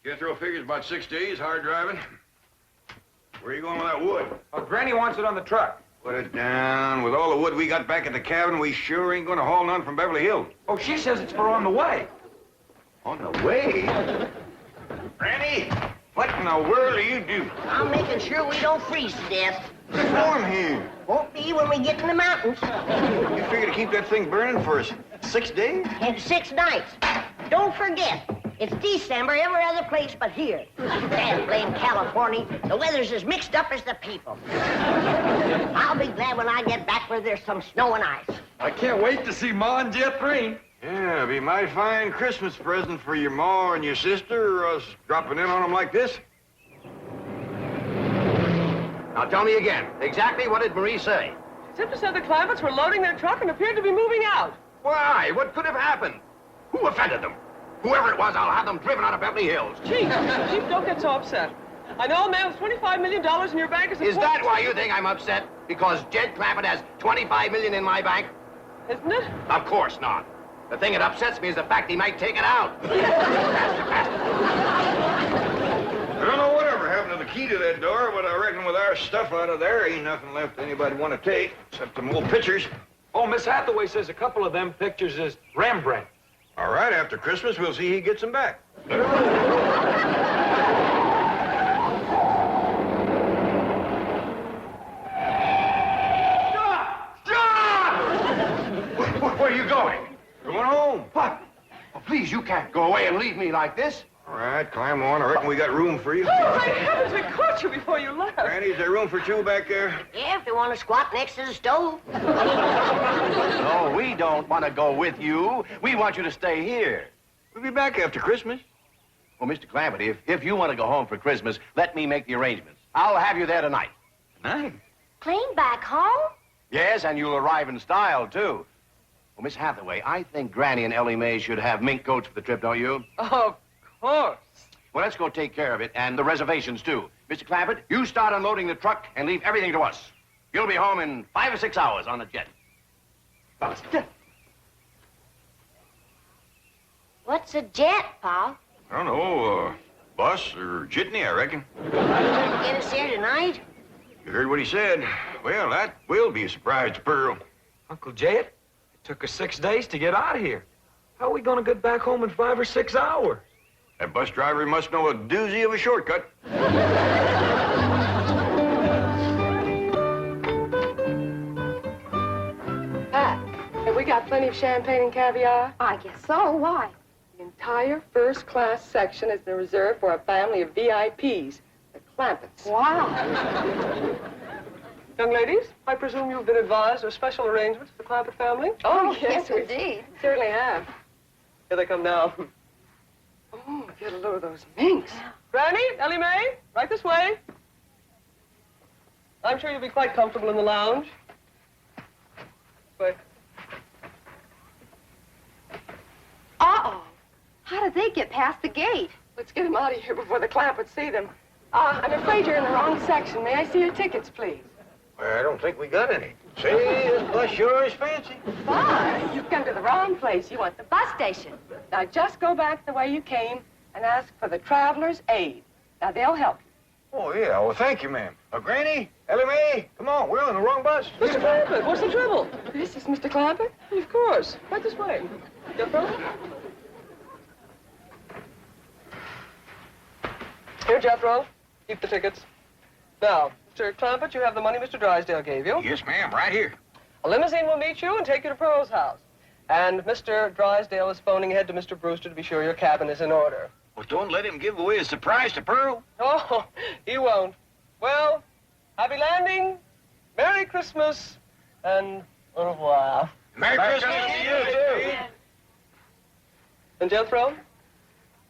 Jethro figures about 6 days, hard driving. Where are you going with that wood? Oh, Granny wants it on the truck. Put it down. With all the wood we got back at the cabin, we sure ain't going to haul none from Beverly Hills. Oh, she says it's for on the way. On the way? Granny, what in the world do you do? I'm making sure we don't freeze to death. It's warm here. Won't be when we get in the mountains. You figure to keep that thing burning for us 6 days? And 6 nights. Don't forget, it's December every other place but here. Damn blame California. The weather's as mixed up as the people. I'll be glad when I get back where there's some snow and ice. I can't wait to see Ma and Jeff Green. Yeah, it'll be my fine Christmas present for your ma and your sister, or us dropping in on them like this. Now tell me again, exactly what did Marie say? Simply said the Clampetts were loading their truck and appeared to be moving out. Why? What could have happened? Who offended them? Whoever it was, I'll have them driven out of Beverly Hills. Chief, don't get so upset. I know a man with $25 million in your bank is... Is that why you think I'm upset? Because Jed Clampett has $25 million in my bank? Isn't it? Of course not. The thing that upsets me is the fact he might take it out. Faster. I don't know whatever happened to the key to that door, but I reckon with our stuff out of there, ain't nothing left anybody want to take, except them old pictures. Oh, Miss Hathaway says a couple of them pictures is Rembrandt. All right, after Christmas, we'll see he gets them back. Where are you going? Going home. What? Oh, please, you can't go away and leave me like this. All right, climb on. I reckon we got room for you. Oh, my heavens, we caught you before you left. Granny, is there room for 2 back there? Yeah, if you want to squat next to the stove. No, we don't want to go with you. We want you to stay here. We'll be back after Christmas. Well, Mr. Clampett, if you want to go home for Christmas, let me make the arrangements. I'll have you there tonight. Tonight? Plane back home? Yes, and you'll arrive in style, too. Well, Miss Hathaway, I think Granny and Ellie Mae should have mink coats for the trip, don't you? Of course. Well, let's go take care of it, and the reservations, too. Mr. Clampett, you start unloading the truck and leave everything to us. You'll be home in 5 or 6 hours on the jet. What's a jet, Pa? I don't know, bus or jitney, I reckon. Get us here tonight? You heard what he said. Well, that will be a surprise to Pearl. Uncle Jed, it took us 6 days to get out of here. How are we going to get back home in 5 or 6 hours? That bus driver must know a doozy of a shortcut. Pat, have we got plenty of champagne and caviar? I guess so. Why? The entire first-class section is reserved for a family of VIPs, the Clampetts. Wow. Young ladies, I presume you've been advised of special arrangements for the Clampett family? Oh, yes, indeed. Certainly have. Here they come now. Oh, get a load of those minks. Granny, Ellie Mae, right this way. I'm sure you'll be quite comfortable in the lounge. This way. Uh-oh. How did they get past the gate? Let's get them out of here before the Clampetts see them. I'm afraid you're in the wrong section. May I see your tickets, please? Well, I don't think we got any. See, this bus sure is fancy. But you've come to the wrong place. You want the bus station. Now just go back the way you came and ask for the Traveler's Aid. Now they'll help you. Oh, yeah. Well, thank you, ma'am. Granny, Ellie Mae, come on. We're on the wrong bus. Mr. Clampett, what's the trouble? This is Mr. Clampett? Of course. Right this way. Jethro? Here, Jethro. Keep the tickets. Now, Mr. Clampett, you have the money Mr. Drysdale gave you. Yes, ma'am. Right here. A limousine will meet you and take you to Pearl's house. And Mr. Drysdale is phoning ahead to Mr. Brewster to be sure your cabin is in order. Well, don't let him give away a surprise to Pearl. Oh, he won't. Well, happy landing, Merry Christmas, and au revoir. Merry Christmas to you, too. And Jethro,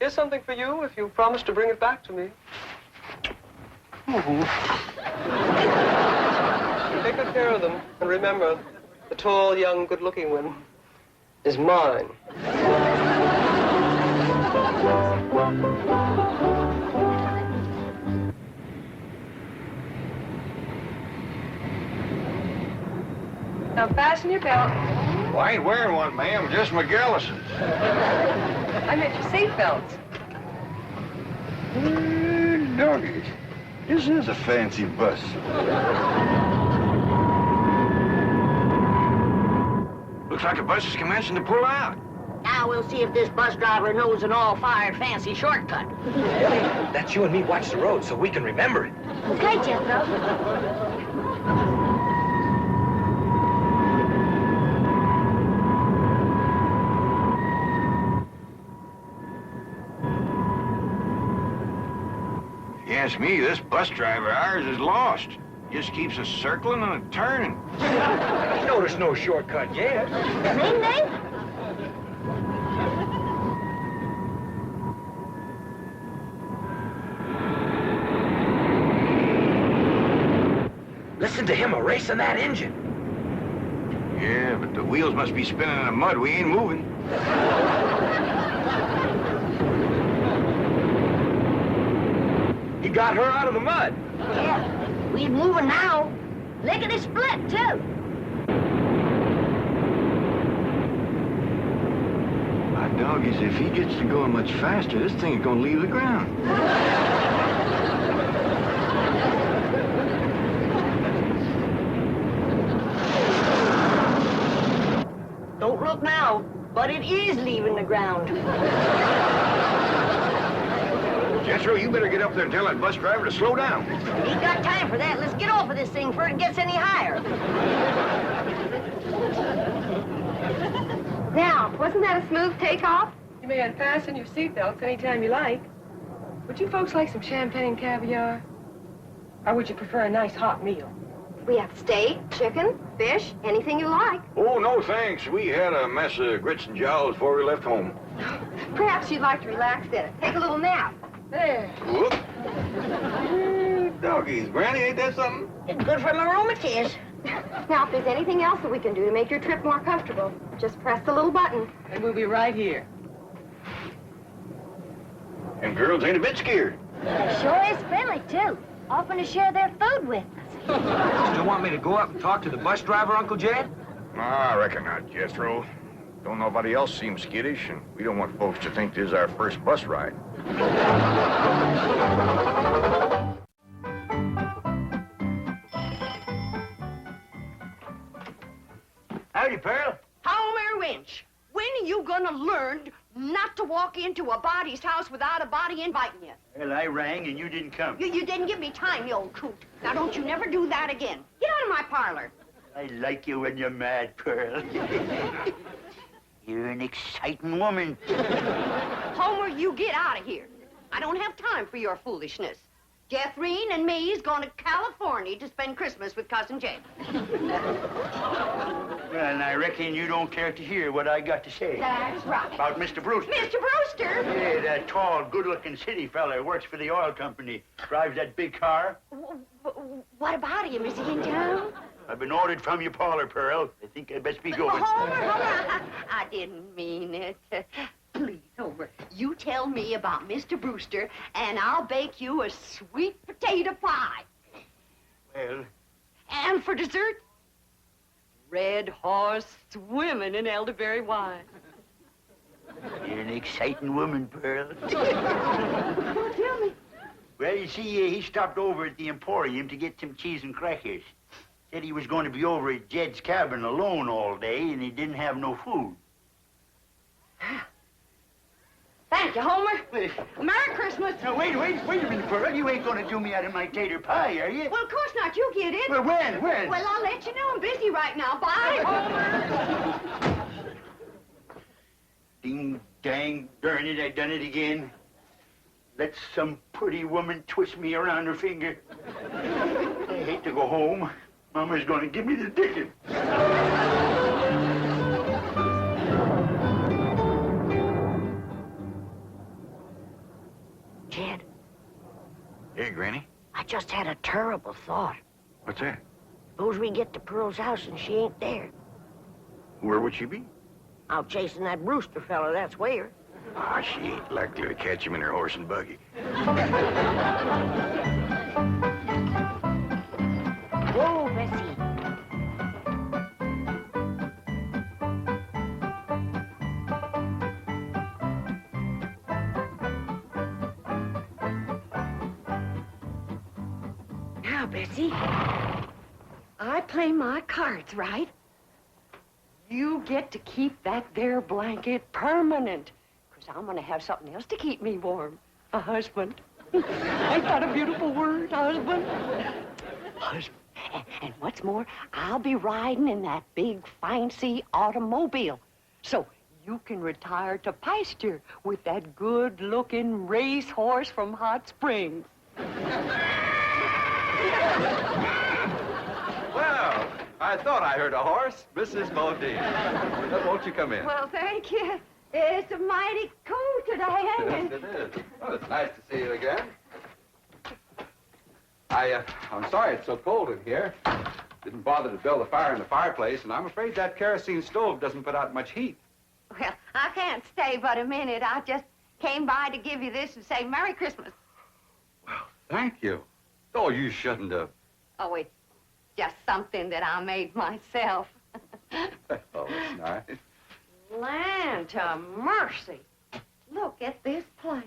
here's something for you if you promise to bring it back to me. Take good care of them, and remember, the tall, young, good-looking one is mine. Now fasten your belt. Well, I ain't wearing one, ma'am. Just McGillison's. I meant your seat belts. Doggies. This is a fancy bus. Looks like the bus is commencing to pull out. Now we'll see if this bus driver knows an all-fired fancy shortcut. That's you and me watch the road so we can remember it. Okay, Jethro. If you ask me, this bus driver of ours is lost. Just keeps us circling and turning. You know there's no shortcut yet. Ring, ring. Listen to him erasing that engine. Yeah, but the wheels must be spinning in the mud. We ain't moving. He got her out of the mud. Yeah, we're moving now. Look at it split, too. My doggies, if he gets to going much faster, this thing is gonna leave the ground. Don't look now, but it is leaving the ground. Jethro, you better get up there and tell that bus driver to slow down. Ain't got time for that. Let's get off of this thing before it gets any higher. Now, wasn't that a smooth takeoff? You may unfasten your seatbelts anytime you like. Would you folks like some champagne caviar? Or would you prefer a nice hot meal? We have steak, chicken, fish, anything you like. Oh, no thanks. We had a mess of grits and jowls before we left home. Perhaps you'd like to relax then. Take a little nap. There. Whoop. Doggies, Granny, ain't that something? It's good for my rheumatiz. Now, if there's anything else that we can do to make your trip more comfortable, just press the little button. And we'll be right here. And girls ain't a bit scared. Sure is friendly, too. Often to share their food with us. Still want me to go up and talk to the bus driver, Uncle Jed? I reckon not, Jethro. Don't nobody else seem skittish, and we don't want folks to think this is our first bus ride. Howdy, Pearl. Homer Winch, when are you gonna learn not to walk into a body's house without a body inviting you? Well, I rang and you didn't come. You didn't give me time, you old coot. Now don't you never do that again. Get out of my parlor. I like you when you're mad, Pearl. You're an exciting woman. Homer, you get out of here. I don't have time for your foolishness. Jethrine and me's going to California to spend Christmas with Cousin Jed. Well, and I reckon you don't care to hear what I got to say. That's right. About Mr. Brewster. Mr. Brewster! Yeah, that tall, good-looking city fella works for the oil company. Drives that big car. What about him? Is he in town? I've been ordered from your parlor, Pearl. I think I'd best be going. Homer, I didn't mean it. Please, Homer, you tell me about Mr. Brewster, and I'll bake you a sweet potato pie. Well, And for dessert, red horse swimming in elderberry wine. you're an exciting woman, Pearl. Well, tell me. Well, you see, he stopped over at the Emporium to get some cheese and crackers. Said he was going to be over at Jed's cabin alone all day, and he didn't have no food. Thank you, Homer. Merry Christmas. Now, wait a minute, Pearl. You ain't going to do me out of my tater pie, are you? Well, of course not. You get it. Well, when? Well, I'll let you know. I'm busy right now. Bye, Homer. Ding, dang, darn it, I done it again. Let some pretty woman twist me around her finger. I hate to go home. Mama's going to give me the ticket. Jed, Hey, Granny. I just had a terrible thought. What's that? Suppose we get to Pearl's house and she ain't there. Where would she be? Out chasing that Brewster fella, that's where. Ah, she ain't likely to catch him in her horse and buggy. Whoa, Bessie. Now, Bessie, I play my cards right. You get to keep that there blanket permanent, 'cause I'm gonna have something else to keep me warm. A husband. Ain't that a beautiful word, husband? Husband. And what's more, I'll be riding in that big, fancy automobile. So you can retire to pasture with that good-looking racehorse from Hot Springs. Well, I thought I heard a horse. Mrs. Bodine. Won't you come in? Well, thank you. It's mighty cold today, ain't Yes, it? it is. Well, it's nice to see you again. I'm sorry it's so cold in here. Didn't bother to build a fire in the fireplace, and I'm afraid that kerosene stove doesn't put out much heat. Well, I can't stay but a minute. I just came by to give you this and say Merry Christmas. Thank you. Oh, you shouldn't have. Oh, it's just something that I made myself. Oh, that's nice. Land to mercy. Look at this place.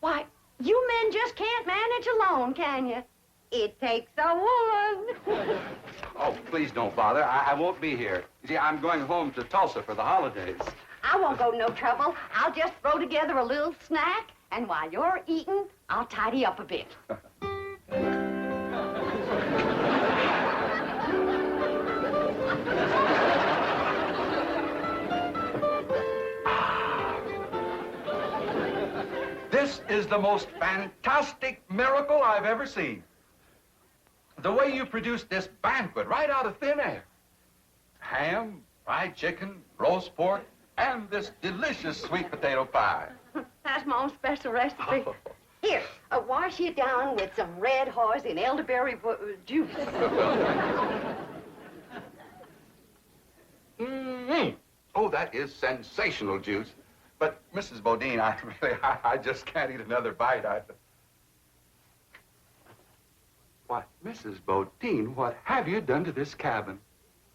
Why, you men just can't manage alone, can you? It takes a woman. Oh, please don't bother. I won't be here. You see, I'm going home to Tulsa for the holidays. I won't go no trouble. I'll just throw together a little snack, and while you're eating, I'll tidy up a bit. This is the most fantastic miracle I've ever seen. The way you produced this banquet right out of thin air. Ham, fried chicken, roast pork, and this delicious sweet potato pie. That's my own special recipe. Here, wash you down with some red horse and elderberry juice. Mm-hmm. Oh, that is sensational juice. But, Mrs. Bodine, I just can't eat another bite. What, Mrs. Bodine, what have you done to this cabin?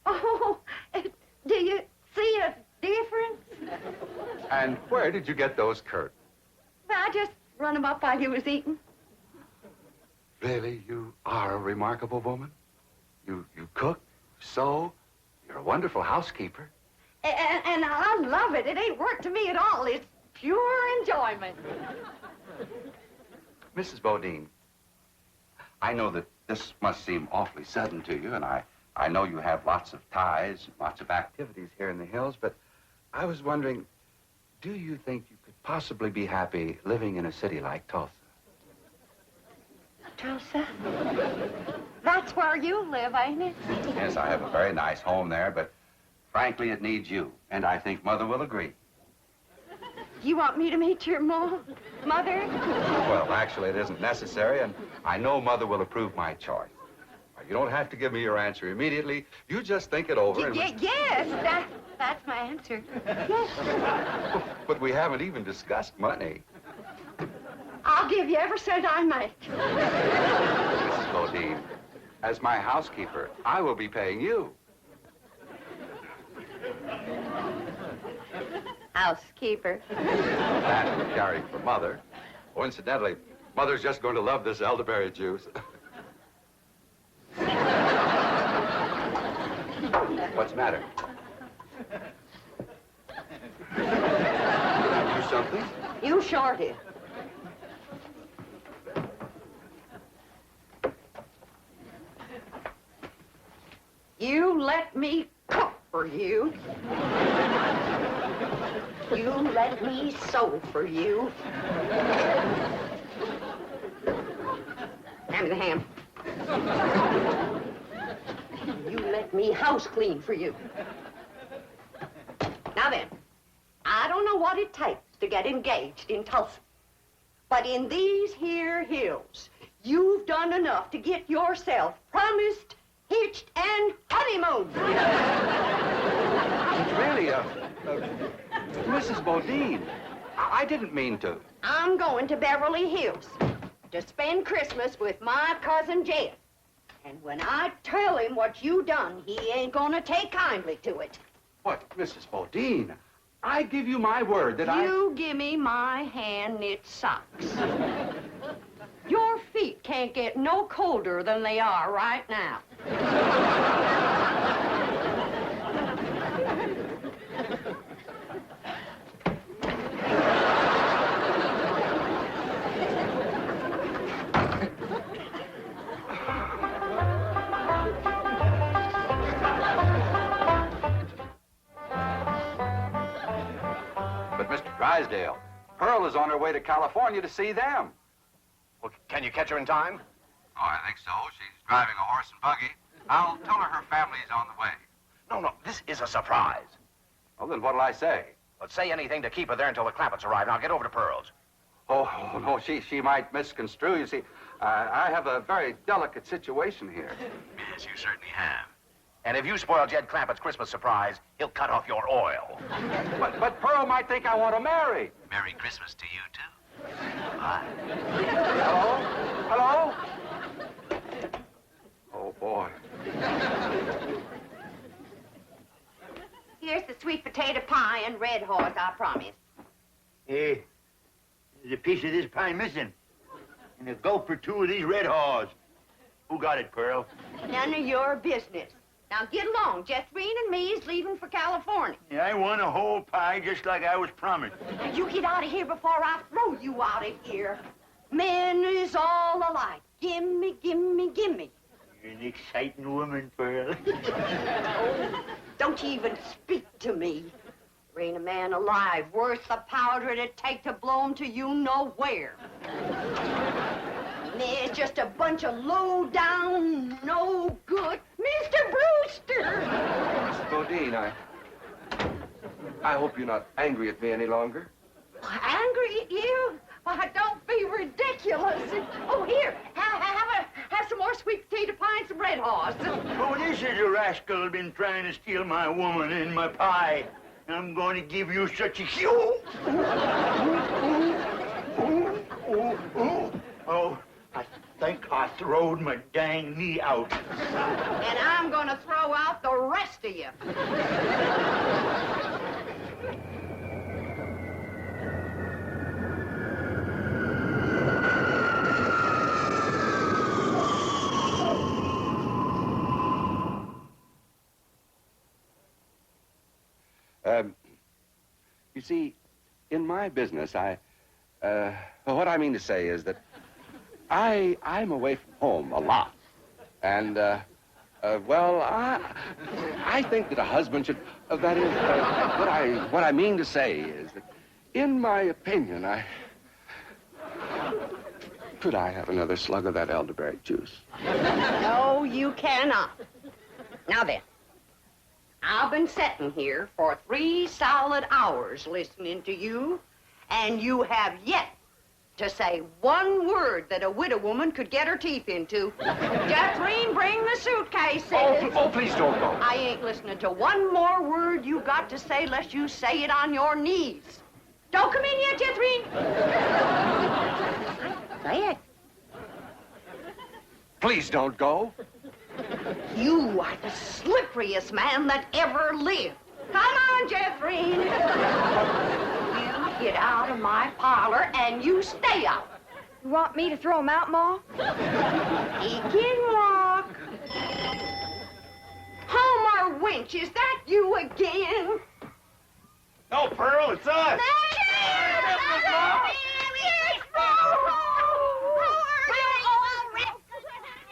Oh, do you see a difference? And where did you get those curtains? I just run them up while you was eating. Really, you are a remarkable woman. You cook, sew, you're a wonderful housekeeper. And I love it. It ain't work to me at all. It's pure enjoyment. Mrs. Bodine, I know that this must seem awfully sudden to you, and I know you have lots of ties, lots of activities here in the hills, but I was wondering, do you think you could possibly be happy living in a city like Tulsa? Tulsa? That's where you live, ain't it? Yes, I have a very nice home there, but frankly, it needs you, and I think Mother will agree. You want me to meet your mother? Well, actually, it isn't necessary, and I know Mother will approve my choice. You don't have to give me your answer immediately. You just think it over. Yes, that's my answer. Yes. But we haven't even discussed money. I'll give you every cent I make. Mrs. Bodine, as my housekeeper, I will be paying you. Housekeeper. That would carry for Mother. Oh, incidentally, Mother's just going to love this elderberry juice. What's the matter? Do something? You shorted. You let me cook for you. You let me sew for you. Hand me the ham. You let me house clean for you. Now then, I don't know what it takes to get engaged in Tulsa, but in these here hills, you've done enough to get yourself promised, hitched, and honeymooned. Really, Mrs. Bodine, I didn't mean to. I'm going to Beverly Hills to spend Christmas with my cousin Jed. And when I tell him what you done, he ain't gonna take kindly to it. What, Mrs. Bodine? I give you my word that You give me my hand-knit socks. Your feet can't get no colder than they are right now. But, Mr. Drysdale, Pearl is on her way to California to see them. Well, can you catch her in time? Oh, I think so. She's driving a horse and buggy. I'll tell her family's on the way. No, this is a surprise. Well, then what'll I say? But say anything to keep her there until the Clampetts arrive. Now get over to Pearl's. Oh, no, she might misconstrue. You see, I have a very delicate situation here. Yes, you certainly have. And if you spoil Jed Clampett's Christmas surprise, he'll cut off your oil. But Pearl might think I want to marry. Merry Christmas to you, too. Bye. Hello? Hello? Oh, boy. Here's the sweet potato pie and red horse, I promise. Hey, there's a piece of this pie missing. And a gulp or two of these red haws. Who got it, Pearl? None of your business. Now get along. Jethrine and me's leaving for California. Yeah, I want a whole pie just like I was promised. Now you get out of here before I throw you out of here. Men is all alike. Gimme, gimme, gimme. You're an exciting woman, Pearl. Don't you even speak to me. There ain't a man alive worth the powder it'd take to blow him to you nowhere. There's just a bunch of low-down, no-good Mr. Brewster! Mrs. Bodine, I hope you're not angry at me any longer. Angry at you? Why, don't be ridiculous. Oh, here, have some more sweet potato pie and some red horse. Oh, this is a rascal been trying to steal my woman and my pie. I'm going to give you such a Oh, I think I throwed my dang knee out. And I'm gonna throw out the rest of you. You see, in my business, what I mean to say is that I'm away from home a lot. And, well, I think that a husband should, that is, what I mean to say is that, in my opinion, could I have another slug of that elderberry juice? No, you cannot. Now then, I've been sitting here for 3 solid hours listening to you, and you have yet to say one word that a widow woman could get her teeth into. Jethrine, bring the suitcases. Oh, please don't go. I ain't listening to one more word you got to say lest you say it on your knees. Don't come in yet, Jethrine. Say it. Please don't go. You are the slipperiest man that ever lived. Come on, Jethrine. You get out of my parlor and you stay out. You want me to throw him out, Ma? He can walk. Homer Winch, is that you again? No, Pearl, it's us.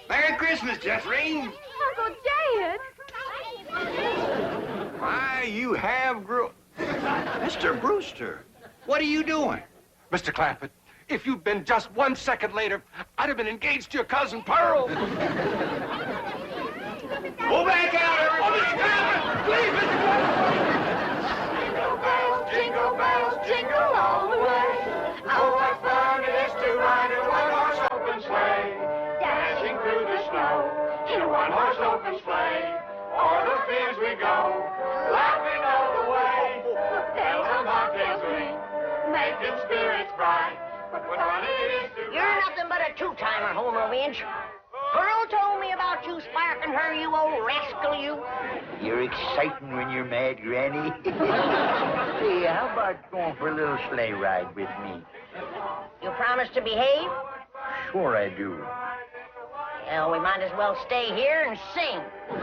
Merry Christmas, Jethrine. Uncle Jed. Why, you have grown. Mr. Brewster, what are you doing? Mr. Clampett, if you'd been just 1 second later, I'd have been engaged to your cousin Pearl. Go back out, everybody. Please, Mr. Jingle bells, jingle all the way. Oh, what fun it is to ride in a one-horse open sleigh. Dashing through the snow in a one-horse open sleigh. O'er the fields we go, laughing all the way. Bells on bobtails ring, making spirits bright. What fun it is to You're ride. nothing but a two-timer, Homer Winch. Pearl told me about you sparking her, you old rascal, you. You're exciting when you're mad, Granny. Hey, how about going for a little sleigh ride with me? You promise to behave? Sure I do. Well, we might as well stay here and sing. Wish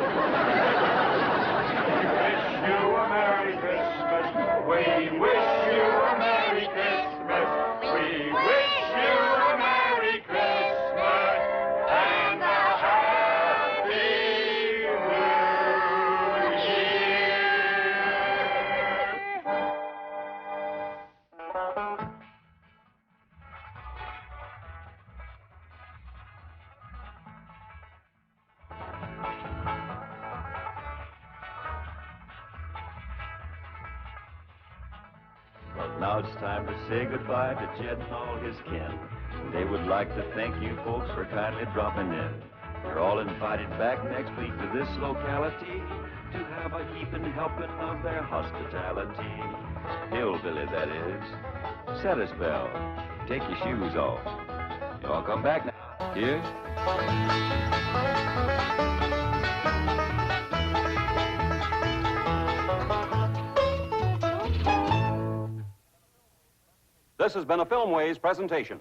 you a Merry Christmas. We wish you a Merry Christmas. We wish you a Merry Christmas and a Happy New Year. Well, now it's time to say goodbye to Jed and all his kin. They would like to thank you folks for kindly dropping in. You're all invited back next week to this locality to have a heaping helping of their hospitality. Hillbilly, that is. Set a spell. Take your shoes off. You all come back now. Here? This has been a Filmways presentation.